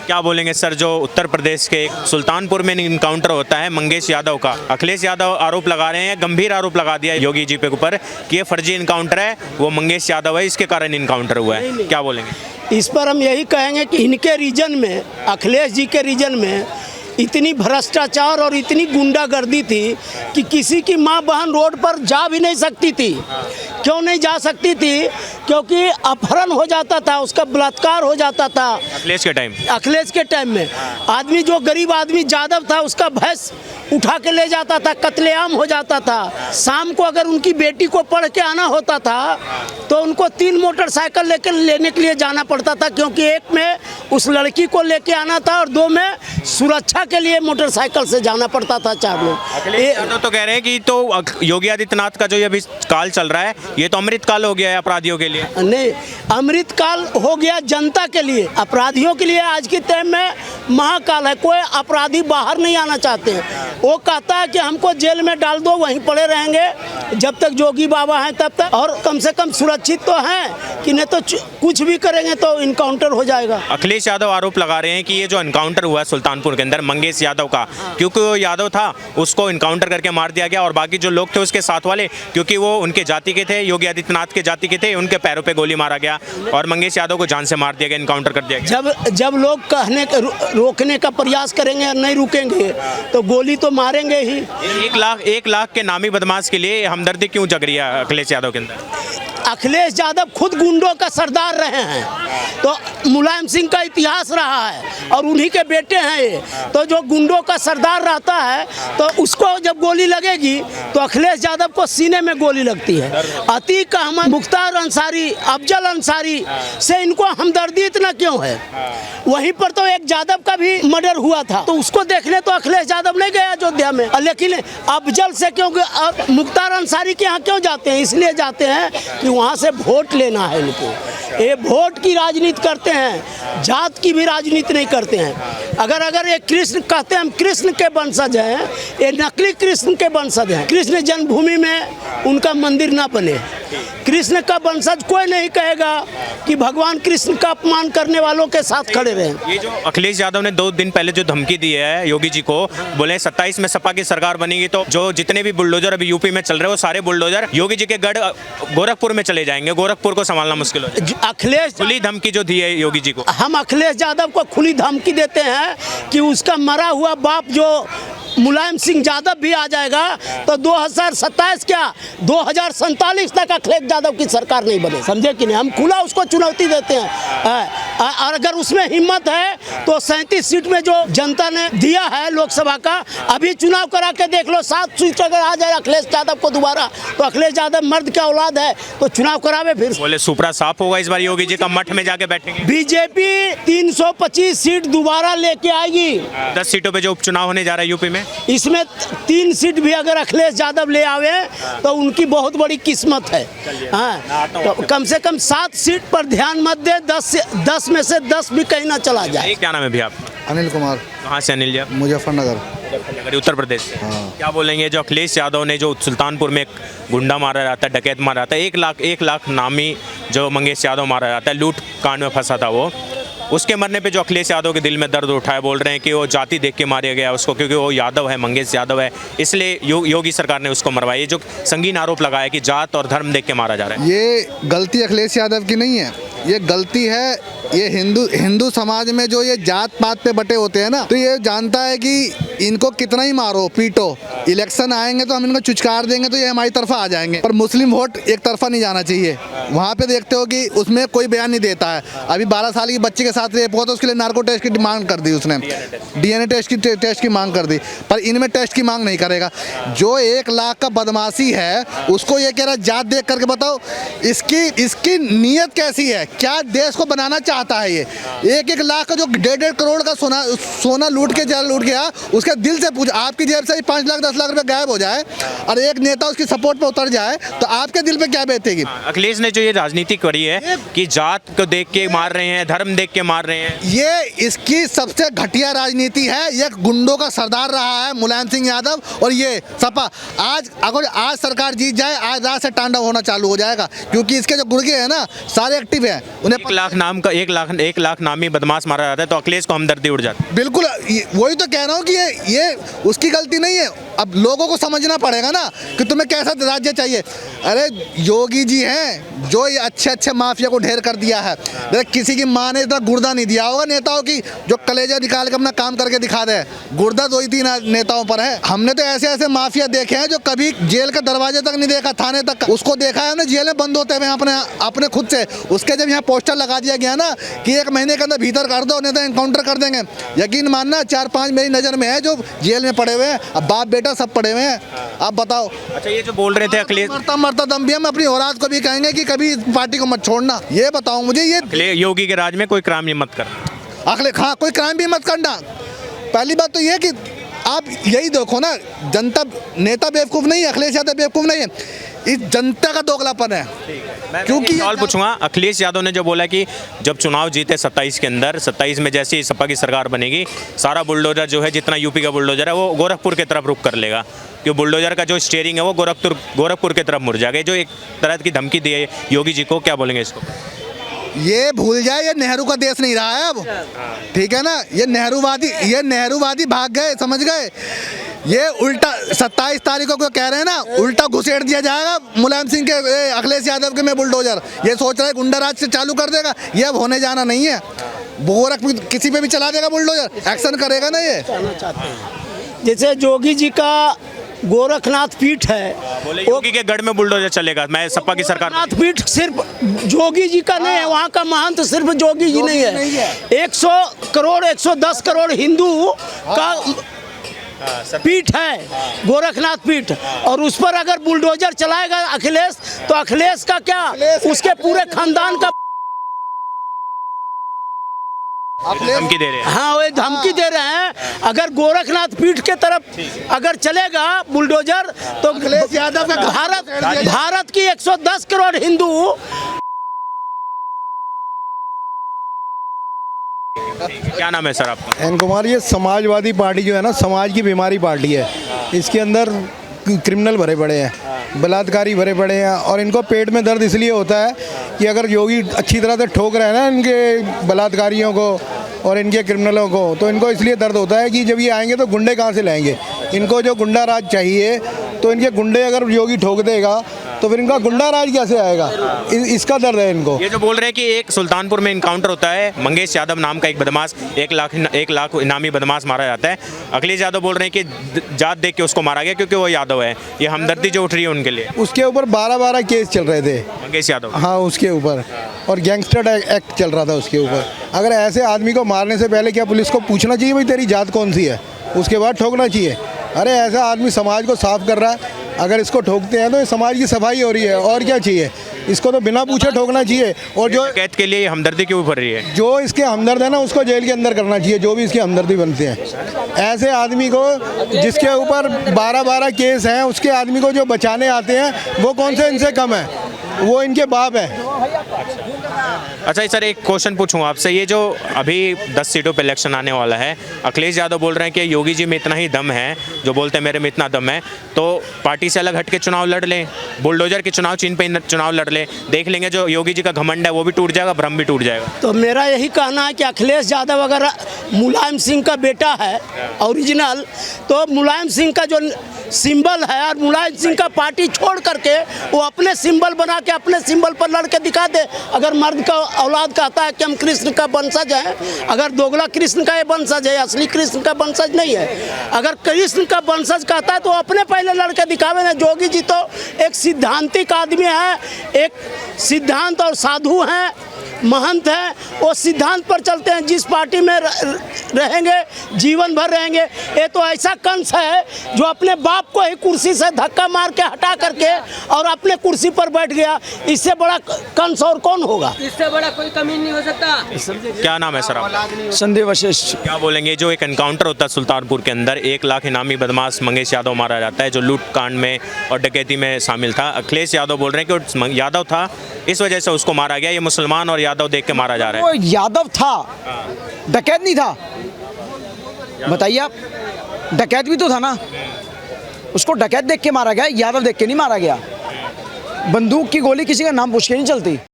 क्या बोलेंगे सर, जो उत्तर प्रदेश के सुल्तानपुर में इनकाउंटर होता है मंगेश यादव का, अखिलेश यादव आरोप लगा रहे हैं, गंभीर आरोप लगा दिया है योगी जी पे ऊपर कि ये फर्जी इनकाउंटर है, वो मंगेश यादव है, इसके कारण इनकाउंटर हुआ है, क्या बोलेंगे? इस पर हम यही कहेंगे कि इनके रीजन में, अखिलेश जी के रीजन में इतनी भ्रष्टाचार और इतनी गुंडागर्दी थी कि किसी की माँ बहन रोड पर जा भी नहीं सकती थी। क्यों नहीं जा सकती थी? क्योंकि अपहरण हो जाता था, उसका बलात्कार हो जाता था। अखिलेश के टाइम में आदमी, जो गरीब आदमी यादव था, उसका भैंस उठा के ले जाता था, कत्लेआम हो जाता था। शाम को अगर उनकी बेटी को पढ़ के आना होता था तो उनको 3 मोटरसाइकिल लेने के लिए जाना पड़ता था, क्योंकि एक में उस लड़की को लेके आना था और 2 में सुरक्षा के लिए मोटरसाइकिल से जाना पड़ता था 4 लोग। अखिलेश यादव तो कह रहे हैं कि तो योगी आदित्यनाथ का जो ये अभी काल चल रहा है, ये तो अमृत काल हो गया है अपराधियों के लिए। नहीं, अमृत काल हो गया जनता के लिए, अपराधियों के लिए आज के टाइम में महाकाल है। कोई अपराधी बाहर नहीं आना चाहते हैं। वो कहता है कि हमको जेल में डाल दो, वहीं पड़े रहेंगे जब तक जोगी बाबा हैं तब तक, और कम से कम सुरक्षित तो हैं कि नहीं तो कुछ भी करेंगे तो इनकाउंटर हो जाएगा। अखिलेश यादव आरोप लगा रहे हैं कि ये जो इनकाउंटर हुआ है सुल्तानपुर के अंदर मंगेश यादव का, क्योंकि वो यादव था उसको इनकाउंटर करके मार दिया गया, और बाकी जो लोग थे उसके साथ वाले, क्योंकि वो उनके जाति के थे, योगी आदित्यनाथ के जाति के थे, उनके पैरों पे गोली मारा गया और मंगेश यादव को जान से मार दिया गया, इनकाउंटर कर दिया गया। जब लोग रोकने का प्रयास करेंगे और नहीं रुकेंगे तो गोली तो मारेंगे ही। 1 लाख के नामी बदमाश के लिए हमदर्दी क्यों जग रही है अखिलेश यादव के अंदर? अखिलेश यादव खुद गुंडों का सरदार रहे हैं, तो मुलायम सिंह का इतिहास रहा है और उन्हीं के बेटे हैं ये। तो जो गुंडों का सरदार रहता है तो उसको जब गोली लगेगी तो अखिलेश यादव को सीने में गोली लगती है। अतीक अहमद, मुख्तार अंसारी, अफजल अंसारी से इनको हमदर्दी इतना क्यों है? वहीं पर तो एक यादव का भी मर्डर हुआ था, तो उसको देखने तो अखिलेश यादव नहीं गया अयोध्या में, लेकिन अफजल से क्यों, मुख्तार अंसारी के यहाँ क्यों जाते हैं? इसलिए जाते हैं कि वहाँ से वोट लेना है इनको। ये वोट की राजनीति करते हैं, जात की भी राजनीति नहीं करते हैं। अगर ये कृष्ण कहते हैं हम कृष्ण के वंशज हैं, ये नकली कृष्ण के वंशज हैं। कृष्ण जन्मभूमि में उनका मंदिर ना बने। कृष्ण का वंशज कोई नहीं कहेगा कि भगवान कृष्ण का अपमान करने वालों के साथ खड़े रहे। ये जो अखिलेश यादव ने 2 दिन पहले जो धमकी दी है योगी जी को, बोले 27 में सपा की सरकार बनेगी तो जो जितने भी बुलडोजर अभी यूपी में चल रहे हैं वो सारे बुलडोजर योगी जी के गढ़ गोरखपुर में चले जाएंगे, गोरखपुर को संभालना मुश्किल हो जाएगा। अखिलेश खुली धमकी जो दी है योगी जी को, हम अखिलेश यादव को खुली धमकी देते हैं कि उसका मरा हुआ बाप जो मुलायम सिंह यादव भी आ जाएगा तो 2027 क्या 2047 तक अखिलेश यादव की सरकार नहीं बने, समझे कि नहीं? हम खुला उसको चुनौती देते हैं। और अगर उसमें हिम्मत है तो 37 सीट में जो जनता ने दिया है लोकसभा का, अभी चुनाव करा के देख लो, 7 सीट अगर आ जाए अखिलेश यादव को दोबारा, तो अखिलेश यादव मर्द का औलाद है तो चुनाव करावे फिर। बोले सुपड़ा साफ होगा इस बार, योगी जी का मठ में जाके बैठेंगे। बीजेपी 325 सीट दोबारा लेके आएगी। 10 सीटों पे जो उपचुनाव होने जा रहा है यूपी में, इसमें 3 सीट भी अगर अखिलेश यादव ले आवे तो उनकी बहुत बड़ी किस्मत है। हाँ, तो कम से कम 7 सीट पर ध्यान मत दे, 10 में से 10 भी कहीं ना चला जाए। क्या नाम है भैया? अनिल कुमार। कहाँ से अनिल जी? मुजफ्फरनगर, उत्तर प्रदेश से। हाँ। क्या बोलेंगे जो अखिलेश यादव ने जो सुल्तानपुर में एक गुंडा मारा जाता है, डकैत मारा जाता है, 1 लाख नामी जो मंगेश यादव मारा जाता है, लूट कांड में फंसा था वो, उसके मरने पे जो अखिलेश यादव के दिल में दर्द उठा है, बोल रहे हैं कि वो जाति देख के मारा गया उसको, क्योंकि वो यादव है, मंगेश यादव है, इसलिए योगी सरकार ने उसको मरवाया। ये जो संगीन आरोप लगाया कि जात और धर्म देख के मारा जा रहा है, ये गलती अखिलेश यादव की नहीं है, ये गलती है ये हिंदू समाज में जो ये जात पात पे बटे होते हैं ना, तो ये जानता है कि इनको कितना ही मारो पीटो, इलेक्शन आएंगे तो हम इनको चुचकार देंगे तो ये हमारी तरफा आ जाएंगे, पर मुस्लिम वोट एक तरफा नहीं जाना चाहिए। वहाँ पे देखते हो कि उसमें कोई बयान नहीं देता है। अभी 12 साल की बच्चे के साथ रेप हुआ तो उसके लिए नार्को टेस्ट की मांग कर दी उसने, DNA टेस्ट की मांग कर दी, पर इनमें टेस्ट की मांग नहीं करेगा। जो 1 लाख का बदमाशी है उसको ये कह रहा जात देख करके बताओ इसकी नीयत कैसी है, क्या देश को बनाना चाहता है? ये 1 लाख का जो 1.5 करोड़ का सोना लूट गया, उसके उसके दिल से पूछ, आपकी जेब से 5 लाख 10 लाख रुपए गायब हो जाए और एक नेता उसकी सपोर्ट पे उतर जाए तो आपके दिल पे क्या बीतेगी? अखिलेश ने जो ये राजनीति करी है कि जात को देख के मार रहे हैं, धर्म देख के मार रहे हैं, ये इसकी सबसे घटिया राजनीति है। ये गुंडों का सरदार रहा है मुलायम सिंह यादव और ये सपा। आज सरकार जीत जाए, आज रात से तांडव होना चालू हो जाएगा, क्योंकि इसके जो गुर्गे हैं ना सारे एक्टिव हैं। उन्हें 1 लाख नामी बदमाश मारा जाता है तो अखिलेश को हमदर्दी उड़ जाती है। बिल्कुल, वही तो कह रहा हूँ कि ये उसकी गलती नहीं है। अब लोगों को समझना पड़ेगा ना कि तुम्हें कैसा राज्य चाहिए। अरे योगी जी हैं जो ये अच्छे अच्छे माफिया को ढेर कर दिया है। किसी की माँ ने इतना गुर्दा नहीं दिया होगा नेताओं की जो कलेजा निकाल के अपना काम करके दिखा दे। गुर्दा 2-3 नेताओं पर है। हमने तो ऐसे ऐसे माफिया देखे हैं जो कभी जेल के दरवाजे तक नहीं देखा, थाने तक उसको देखा है हमने जेल में बंद होते हुए अपने खुद से। उसके जब यहाँ पोस्टर लगा दिया गया ना कि 1 महीने के अंदर भीतर कर दो नहीं तो एनकाउंटर कर देंगे, यकीन मानना 4-5 मेरी नज़र में है जो जेल में पड़े हुए हैं। अब बाप बेटा सब पड़े हुए हैं। आप बताओ। अच्छा, ये जो बोल रहे थे अखिलेश मरता दम भी हम अपनी औलाद को भी कहेंगे कि कभी पार्टी को मत छोड़ना। ये बताओ मुझे, ये योगी के राज में कोई क्राइम नहीं मत करना। हाँ, कोई क्राइम भी मत करना। पहली बात तो ये कि आप यही देखो ना, जनता नेता बेवकूफ़ नहीं है, अखिलेश यादव बेवकूफ़ नहीं है, इस जनता का दोगलापन है। क्योंकि सवाल पूछूंगा, अखिलेश यादव ने जो बोला कि जब चुनाव जीते 27 के अंदर, 27 में जैसे ही सपा की सरकार बनेगी सारा बुलडोजर जो है, जितना यूपी का बुलडोजर है वो गोरखपुर की तरफ रुख कर लेगा, क्योंकि बुलडोजर का जो स्टीयरिंग है वो गोरखपुर की तरफ मुड़ जाएगा। जो एक तरह की धमकी दी है योगी जी को, क्या बोलेंगे इसको? ये भूल जाए ये नेहरू का देश नहीं रहा है अब, ठीक है ना। ये नेहरूवादी भाग गए, समझ गए। ये उल्टा 27 तारीखों को कह रहे हैं ना, उल्टा घुसेड़ दिया जाएगा मुलायम सिंह के, अखिलेश यादव के में बुलडोजर। ये सोच रहा है गुंडा राज से चालू कर देगा, ये अब होने जाना नहीं है। गोरखपुर किसी पे भी चला देगा बुलडोजर, एक्शन करेगा ना ये। जैसे जोगी जी का गोरखनाथ पीठ है, बोले योगी के गढ़ में बुलडोजर चलेगा, मैं सपा की सरकार। गोरखनाथ पीठ सिर्फ जोगी जी का नहीं है, वहाँ का महंत सिर्फ जोगी जी नहीं है। 100 करोड़ 110 करोड़ हिंदू का पीठ है गोरखनाथ पीठ, और उस पर अगर बुलडोजर चलाएगा अखिलेश तो अखिलेश का क्या, उसके पूरे खानदान का धमकी दे रहे हैं। हाँ, वो धमकी दे रहे हैं। अगर गोरखनाथ पीठ के तरफ अगर चलेगा बुलडोजर तो अखिलेश यादव का भारत की 110 करोड़ हिंदू। क्या नाम है सर आपका? एन कुमार। ये समाजवादी पार्टी जो है ना, समाज की बीमारी पार्टी है। इसके अंदर क्रिमिनल भरे पड़े हैं, बलात्कारी भरे पड़े हैं, और इनको पेट में दर्द इसलिए होता है कि अगर योगी अच्छी तरह से ठोक रहे हैं ना इनके बलात्कारियों को और इनके क्रिमिनलों को, तो इनको इसलिए दर्द होता है कि जब ये आएंगे तो गुंडे कहाँ से लाएंगे। इनको जो गुंडा राज चाहिए, तो इनके गुंडे अगर योगी ठोक देगा तो फिर इनका गुंडा राज कैसे आएगा, इसका दर्द है इनको। ये जो बोल रहे हैं कि एक सुल्तानपुर में इनकाउंटर होता है, मंगेश यादव नाम का एक बदमाश, 1 लाख इनामी बदमाश मारा जाता है। अखिलेश यादव बोल रहे हैं कि जात देख के उसको मारा गया क्योंकि वो यादव है। ये हमदर्दी जो उठ रही है उनके लिए। उसके ऊपर 12 केस चल रहे थे मंगेश यादव, हाँ, उसके ऊपर, और गैंगस्टर एक्ट चल रहा था उसके ऊपर। अगर ऐसे आदमी को मारने से पहले क्या पुलिस को पूछना चाहिए भाई तेरी जात कौन सी है, उसके बाद ठोकना चाहिए? अरे ऐसा आदमी समाज को साफ कर रहा है, अगर इसको ठोकते हैं तो समाज की सफाई हो रही है, और क्या चाहिए? इसको तो बिना पूछे ठोकना चाहिए। और जो कैद के लिए हमदर्दी क्यों भर रही है? जो इसके हमदर्द है ना, उसको जेल के अंदर करना चाहिए, जो भी इसके हमदर्दी बनते हैं। ऐसे आदमी को जिसके ऊपर 12 केस हैं, उसके आदमी को जो बचाने आते हैं वो कौन से इनसे कम है? वो इनके बाप है। अच्छा सर, एक क्वेश्चन पूछूं आपसे। ये जो अभी 10 सीटों पे इलेक्शन आने वाला है, अखिलेश यादव बोल रहे हैं कि योगी जी में इतना ही दम है, जो बोलते हैं मेरे में इतना दम है, तो पार्टी से अलग हट के चुनाव लड़ लें, बुलडोजर के चुनाव चिन्ह पे चुनाव लड़ लें, देख लेंगे जो योगी जी का घमंड है वो भी टूट जाएगा, भ्रम भी टूट जाएगा। तो मेरा यही कहना है कि अखिलेश यादव अगर मुलायम सिंह का बेटा है ओरिजिनल, तो मुलायम सिंह का जो सिंबल है और मुलायम सिंह का पार्टी छोड़ करके वो अपने सिंबल बना के अपने सिंबल पर लड़ के दिखा दे। अगर मर्द का औलाद कहता है कि हम कृष्ण का वंशज है, अगर दोगला कृष्ण का ये वंशज है, असली कृष्ण का वंशज नहीं है, अगर कृष्ण का वंशज कहता है तो अपने पहले लड़ के दिखावे ना। जोगी जी तो एक सिद्धांतिक आदमी है, एक सिद्धांत और साधु हैं, महंत हैं वो सिद्धांत पर चलते हैं, जिस पार्टी में रहेंगे जीवन भर रहेंगे। ये तो ऐसा कंस है जो अपने बाप को ही कुर्सी से धक्का मार के हटा करके और अपने कुर्सी पर बैठ गया। इससे बड़ा कंस और कौन होगा? इससे बड़ा कोई कमी नहीं हो सकता। क्या नाम है सर आपका? संदीप वशिष्ठ। क्या बोलेंगे जो एक एनकाउंटर होता है सुल्तानपुर के अंदर, 1 लाख इनामी बदमाश मंगेश यादव मारा जाता है जो लूट कांड में और डकैती में शामिल था। अखिलेश यादव बोल रहे हैं कि वो यादव था इस वजह से उसको मारा गया, ये मुसलमान और यादव देख के मारा जा रहा है। वो यादव था, डकैत नहीं था। बताइए आप, डकैत भी तो था ना, उसको डकैत देख के मारा गया, यादव देख के नहीं मारा गया। बंदूक की गोली किसी का नाम पूछ के नहीं चलती।